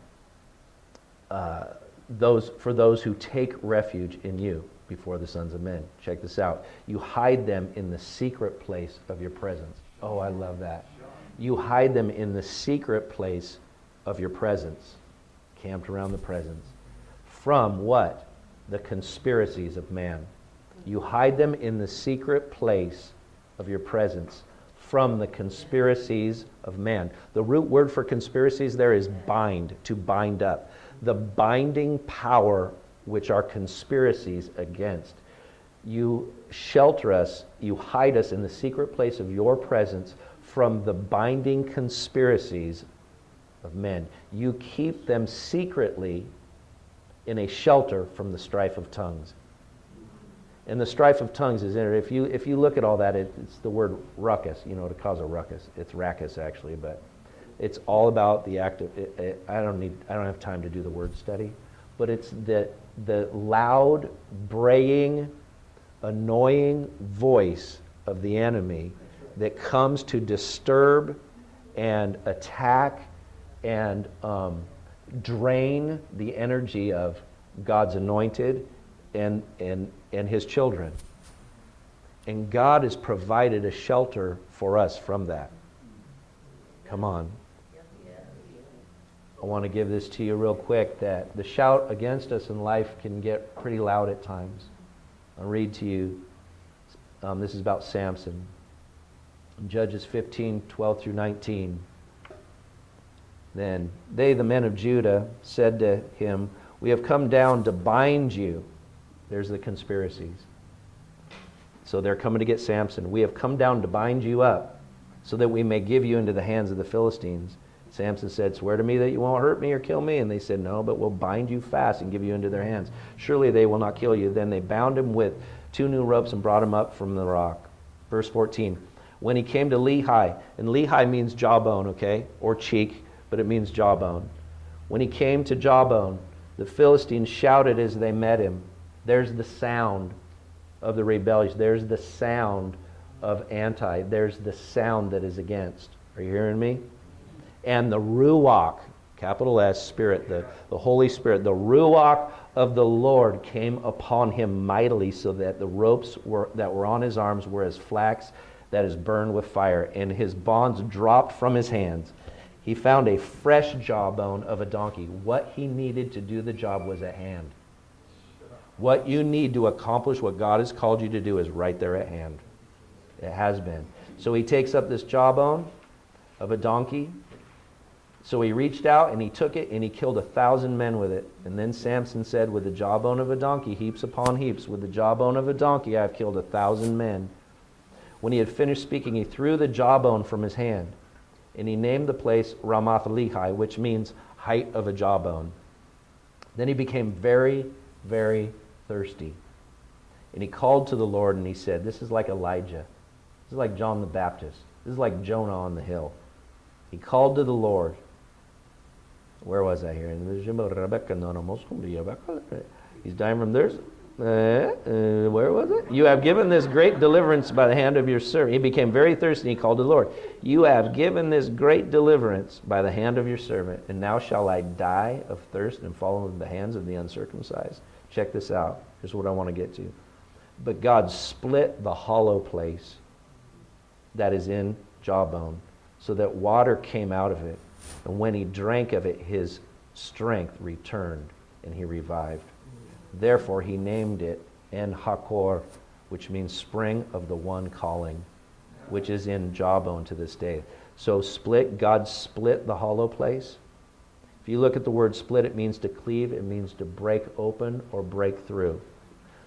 Speaker 1: those who take refuge in you before the sons of men. Check this out. You hide them in the secret place of your presence. Oh, I love that. You hide them in the secret place of your presence, camped around the presence. From what? The conspiracies of man. You hide them in the secret place of your presence from the conspiracies of man. The root word for conspiracies there is bind, to bind up. The binding power which are conspiracies against. You shelter us, you hide us in the secret place of your presence from the binding conspiracies of men. You keep them secretly in a shelter from the strife of tongues. And the strife of tongues is in it. If you look at all that, it's the word ruckus, to cause a ruckus. It's rackus actually, but it's all about the act of, I don't have time to do the word study, but it's the loud, braying, annoying voice of the enemy that comes to disturb and attack and drain the energy of God's anointed and His children. And God has provided a shelter for us from that. Come on. I want to give this to you real quick, that the shout against us in life can get pretty loud at times. I'll read to you. This is about Samson. In Judges 15, 12 through 19. Then they, the men of Judah, said to him, "We have come down to bind you." There's the conspiracies. So they're coming to get Samson. "We have come down to bind you up, so that we may give you into the hands of the Philistines." Samson said, "Swear to me that you won't hurt me or kill me." And they said, "No, but we'll bind you fast and give you into their hands. Surely they will not kill you." Then they bound him with 2 new ropes and brought him up from the rock. Verse 14. When he came to Lehi, and Lehi means jawbone, okay, or cheek, but it means jawbone. When he came to jawbone, the Philistines shouted as they met him. There's the sound of the rebellious. There's the sound of anti. There's the sound that is against. Are you hearing me? And the Ruach, capital S, Spirit, the Holy Spirit, the Ruach of the Lord came upon him mightily, so that the ropes that were on his arms were as flax that is burned with fire, and his bonds dropped from his hands. He found a fresh jawbone of a donkey. What he needed to do the job was at hand. What you need to accomplish what God has called you to do is right there at hand. It has been. So he takes up this jawbone of a donkey. So he reached out and he took it and he killed 1,000 men with it. And then Samson said, "With the jawbone of a donkey, heaps upon heaps. With the jawbone of a donkey, I have killed 1,000 men." When he had finished speaking, he threw the jawbone from his hand. And he named the place Ramath Lehi, which means height of a jawbone. Then he became very, very thirsty. And he called to the Lord and he said, "This is like Elijah. This is like John the Baptist. This is like Jonah on the hill." He called to the Lord. Where was I here? He's dying from thirst. Where was it? "You have given this great deliverance by the hand of your servant." He became very thirsty and he called to the Lord. "You have given this great deliverance by the hand of your servant, and now shall I die of thirst and fall into the hands of the uncircumcised?" Check this out. Here's what I want to get to. But God split the hollow place that is in jawbone, so that water came out of it. And when he drank of it, his strength returned, and he revived. Therefore he named it En Hakor, which means spring of the one calling, which is in jawbone to this day. So God split the hollow place. If you look at the word split, it means to cleave, it means to break open or break through.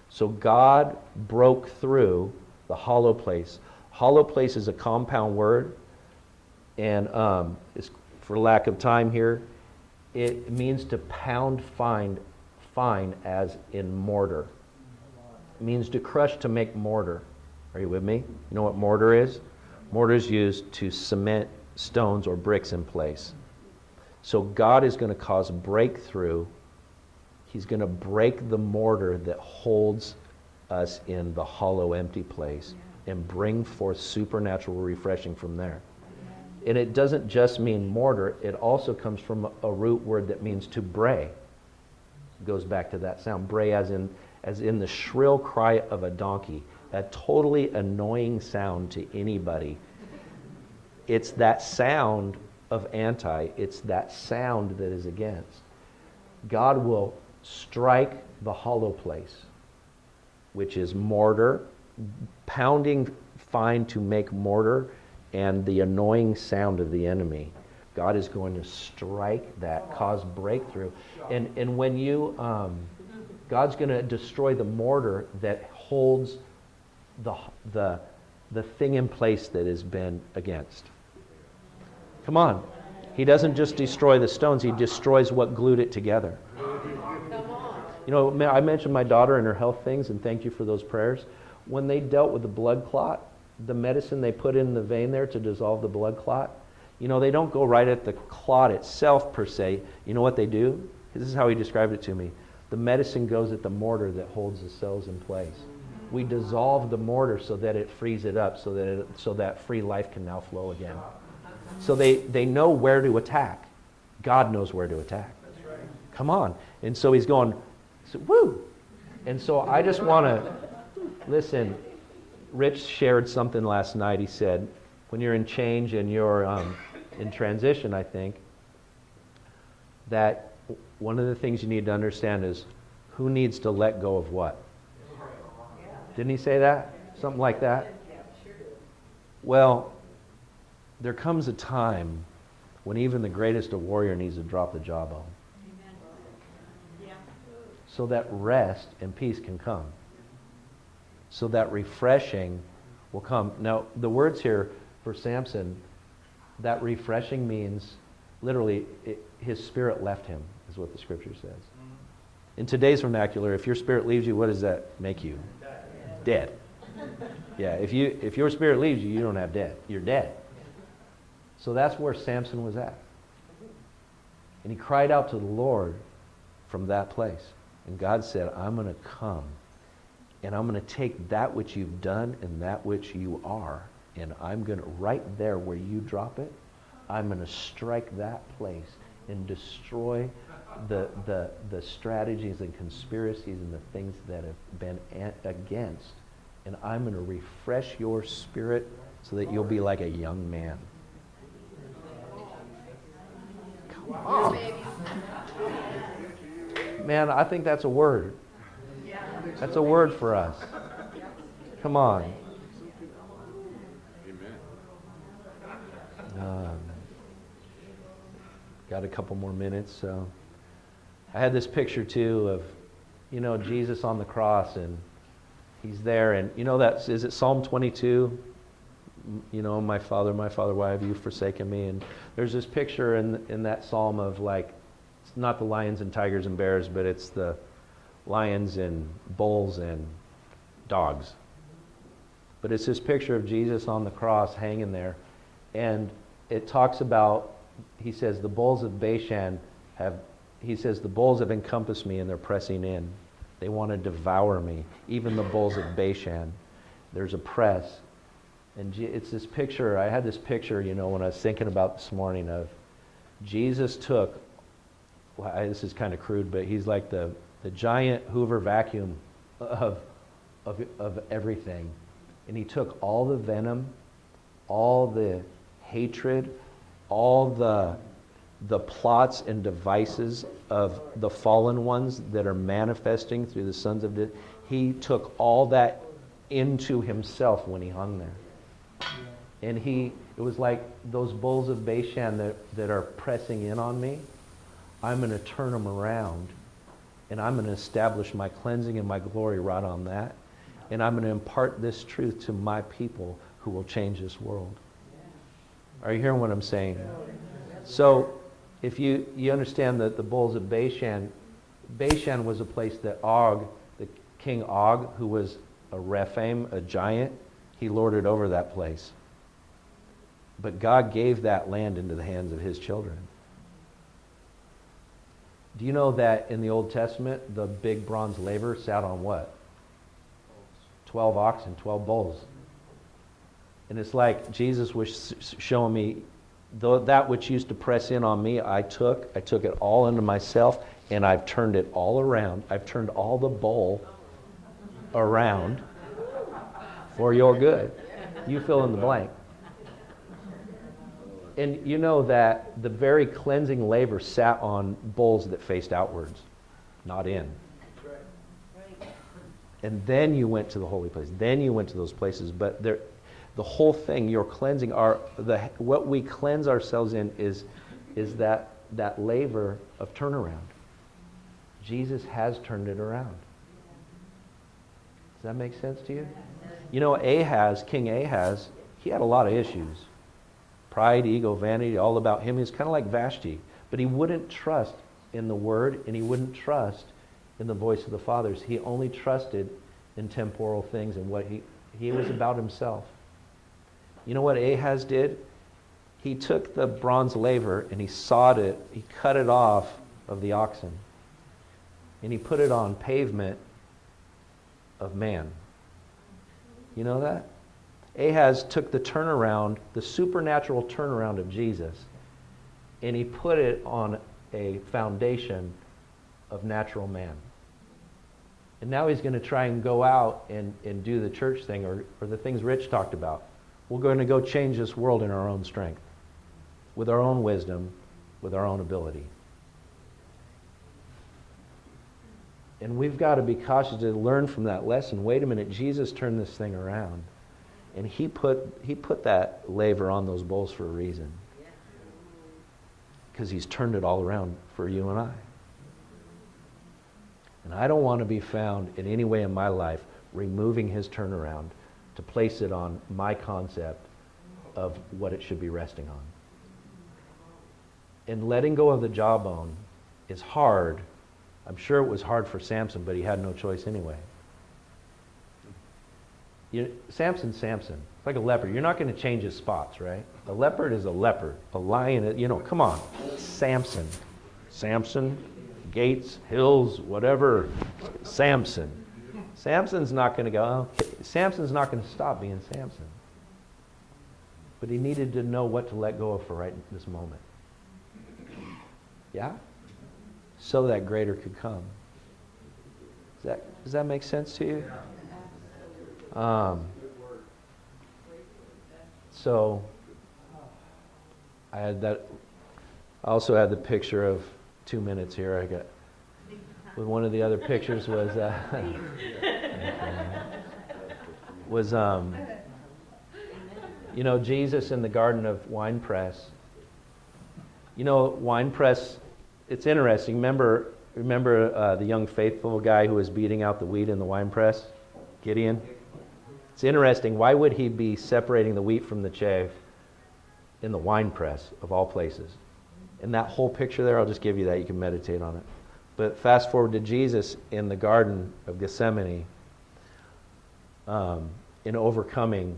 Speaker 1: So God broke through the hollow place. Hollow place is a compound word, and for lack of time here, it means to pound fine as in mortar. It means to crush to make mortar. Are you with me? You know what mortar is? Mortar is used to cement stones or bricks in place. So God is going to cause breakthrough. He's going to break the mortar that holds us in the hollow, empty place and bring forth supernatural refreshing from there. And it doesn't just mean mortar. It also comes from a root word that means to bray. It goes back to that sound. Bray as in the shrill cry of a donkey. A totally annoying sound to anybody. It's that sound of anti. It's that sound that is against. God will strike the hollow place, which is mortar, pounding fine to make mortar, and the annoying sound of the enemy. God is going to strike that, cause breakthrough. And when you, God's going to destroy the mortar that holds the thing in place that has been against. Come on. He doesn't just destroy the stones, he destroys what glued it together. You know, I mentioned my daughter and her health things, and thank you for those prayers. When they dealt with the blood clot, the medicine they put in the vein there to dissolve the blood clot, you know, they don't go right at the clot itself per se. You know what they do? This is how he described it to me. The medicine goes at the mortar that holds the cells in place. We dissolve the mortar so that it frees it up, so that free life can now flow again. So they know where to attack. God knows where to attack. That's right. Come on. And so he's going, woo! And so I just want to, listen, Rich shared something last night. He said, when you're in change and you're in transition, I think, that one of the things you need to understand is who needs to let go of what? Didn't he say that? Something like that? Well, there comes a time when even the greatest of warrior needs to drop the jawbone. So that rest and peace can come. So that refreshing will come. Now, the words here for Samson, that refreshing means literally his spirit left him, is what the scripture says. In today's vernacular, if your spirit leaves you, what does that make you? Dead. Yeah, if your spirit leaves you, you don't have dead. You're dead. So that's where Samson was at. And he cried out to the Lord from that place. And God said, I'm going to come and I'm going to take that which you've done and that which you are, and I'm going to, right there where you drop it, I'm going to strike that place and destroy the strategies and conspiracies and the things that have been against. And I'm going to refresh your spirit so that you'll be like a young man. Come on. Man, I think that's a word. That's a word for us. Come on. Got a couple more minutes, so I had this picture too of, you know, Jesus on the cross, and he's there, and you know that, is it Psalm 22? You know, my Father, why have you forsaken me? And there's this picture in that psalm of, like, it's not the lions and tigers and bears, but it's the lions and bulls and dogs. But it's this picture of Jesus on the cross hanging there, and it talks about, he says, the bulls of Bashan have encompassed me and they're pressing in. They want to devour me. Even the bulls of Bashan. There's a press. And it's this picture, I had this picture, you know, when I was thinking about this morning of Jesus took, well, this is kind of crude, but he's like the the giant Hoover vacuum of everything. And he took all the venom, all the hatred, all the plots and devices of the fallen ones that are manifesting through the sons of death. He took all that into himself when he hung there. And it was like those bulls of Bashan that are pressing in on me. I'm going to turn them around, and I'm going to establish my cleansing and my glory right on that. And I'm going to impart this truth to my people who will change this world. Are you hearing what I'm saying? So, if you understand that the bulls of Bashan was a place that Og, the king Og, who was a Rephaim, a giant, he lorded over that place. But God gave that land into the hands of his children. Do you know that in the Old Testament, the big bronze laver sat on what? 12 oxen, 12 bulls. And it's like Jesus was showing me, that which used to press in on me, I took it all into myself, and I've turned it all around. I've turned all the bull around for your good. You fill in the blank. And you know that the very cleansing laver sat on bulls that faced outwards, not in. And then you went to the holy place. Then you went to those places. But the whole thing, your cleansing, what we cleanse ourselves in is that laver of turnaround. Jesus has turned it around. Does that make sense to you? You know, King Ahaz, he had a lot of issues. Pride, ego, vanity, all about him. He was kind of like Vashti. But he wouldn't trust in the Word, and he wouldn't trust in the voice of the fathers. He only trusted in temporal things, and what he was about himself. You know what Ahaz did? He took the bronze laver and he sawed it, he cut it off of the oxen, and he put it on pavement of man. You know that? Ahaz took the turnaround, the supernatural turnaround of Jesus, and he put it on a foundation of natural man. And now he's going to try and go out and do the church thing, or the things Rich talked about. We're going to go change this world in our own strength, with our own wisdom, with our own ability. And we've got to be cautious to learn from that lesson. Wait a minute, Jesus turned this thing around. And he put that laver on those bulls for a reason. Because he's turned it all around for you and I. And I don't want to be found in any way in my life removing his turnaround to place it on my concept of what it should be resting on. And letting go of the jawbone is hard. I'm sure it was hard for Samson, but he had no choice anyway. Samson's Samson. It's like a leopard. You're not going to change his spots, right? A leopard is a leopard. A lion, come on. Samson, Gates, Hills, whatever. Samson. Samson's not going to go. Samson's not going to stop being Samson. But he needed to know what to let go of for right this moment. Yeah? So that greater could come. Does that make sense to you? So I had that. I also had the picture of 2 minutes here. I got. With one of the other pictures was Jesus in the garden of winepress. Winepress. It's interesting. Remember the young faithful guy who was beating out the wheat in the winepress, Gideon. It's interesting. Why would he be separating the wheat from the chaff in the winepress of all places? And that whole picture there, I'll just give you that. You can meditate on it. But fast forward to Jesus in the Garden of Gethsemane, in overcoming,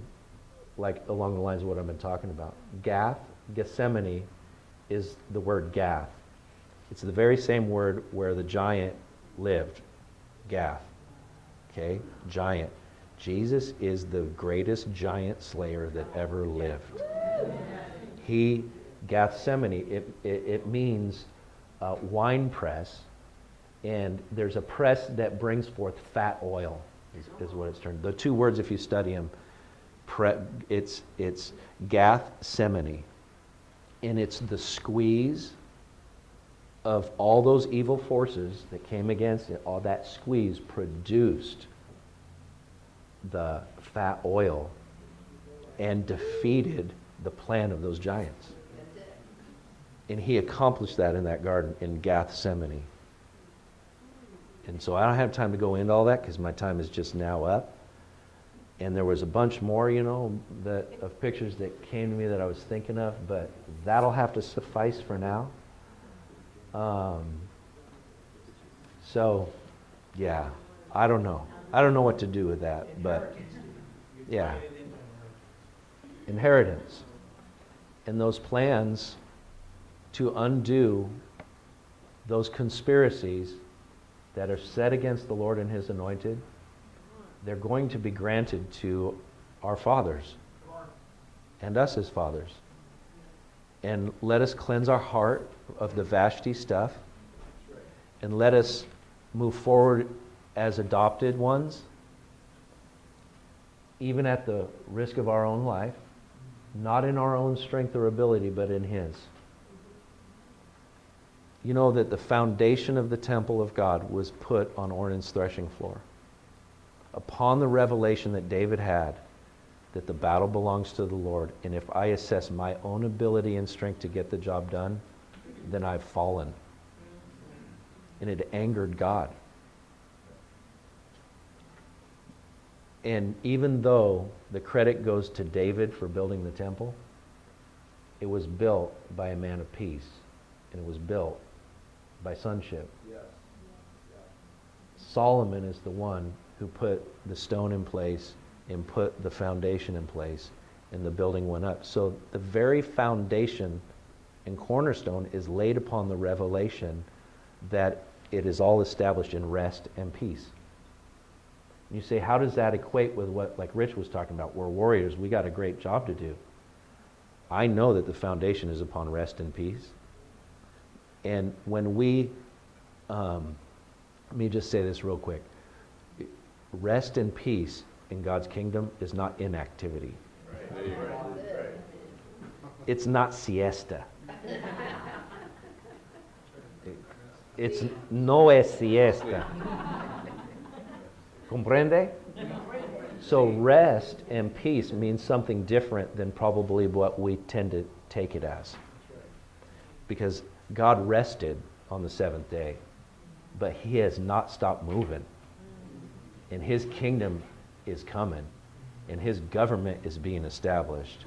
Speaker 1: like along the lines of what I've been talking about. Gethsemane is the word Gath. It's the very same word where the giant lived. Gath. Okay? Giant. Jesus is the greatest giant slayer that ever lived. Gethsemane, it means wine press, And there's a press that brings forth fat oil, is what it's termed. The two words, if you study them, it's Gethsemane. And it's the squeeze of all those evil forces that came against it. All that squeeze produced the fat oil and defeated the plan of those giants. And he accomplished that in that garden in Gethsemane. And so I don't have time to go into all that because my time is just now up. And there was a bunch more, of pictures that came to me that I was thinking of, but that'll have to suffice for now. So, yeah, I don't know. I don't know what to do with that, but yeah. Inheritance. And those plans to undo those conspiracies that are set against the Lord and His anointed, they're going to be granted to our fathers and us as fathers. And let us cleanse our heart of the Vashti stuff, and let us move forward as adopted ones, even at the risk of our own life, not in our own strength or ability, but in His. You know that the foundation of the temple of God was put on Ornan's threshing floor. Upon the revelation that David had, that the battle belongs to the Lord, and if I assess my own ability and strength to get the job done, then I've fallen. And it angered God. And even though the credit goes to David for building the temple, it was built by a man of peace, and it was built by sonship. Yes. Solomon is the one who put the stone in place and put the foundation in place, and the building went up. So the very foundation and cornerstone is laid upon the revelation that it is all established in rest and peace. You say, how does that equate with what, like Rich was talking about, we're warriors, we got a great job to do. I know that the foundation is upon rest and peace. And when we, let me just say this real quick. Rest and peace in God's kingdom is not inactivity. Right. It's not siesta. It's no es siesta. Comprende? So rest and peace means something different than probably what we tend to take it as. Because God rested on the seventh day, but He has not stopped moving. And His kingdom is coming, and His government is being established.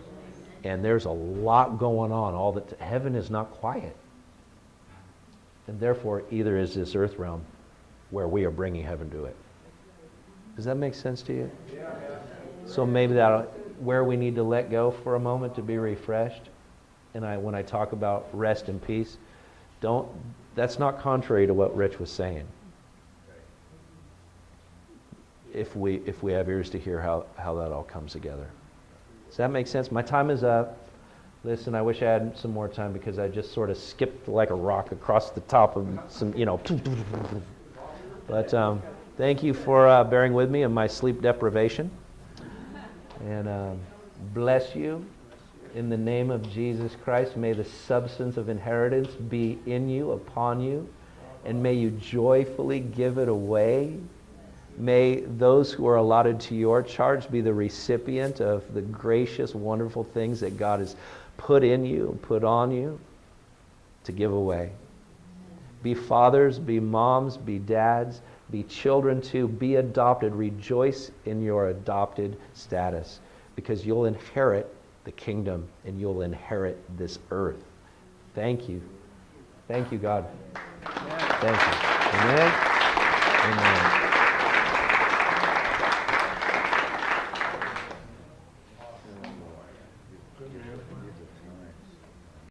Speaker 1: And there's a lot going on. Heaven is not quiet. And therefore, either is this earth realm where we are bringing heaven to it. Does that make sense to you? Yeah. So maybe where we need to let go for a moment to be refreshed. And when I talk about rest and peace, that's not contrary to what Rich was saying. If we have ears to hear how that all comes together. Does that make sense? My time is up. Listen, I wish I had some more time because I just sort of skipped like a rock across the top of some, But thank you for bearing with me in my sleep deprivation. And bless you. In the name of Jesus Christ, may the substance of inheritance be in you, upon you, and may you joyfully give it away. May those who are allotted to your charge be the recipient of the gracious, wonderful things that God has put in you and put on you to give away. Be fathers, be moms, be dads, be children too, be adopted. Rejoice in your adopted status because you'll inherit the kingdom and you'll inherit this earth. Thank you. Thank you, God. Thank you. Amen. Amen.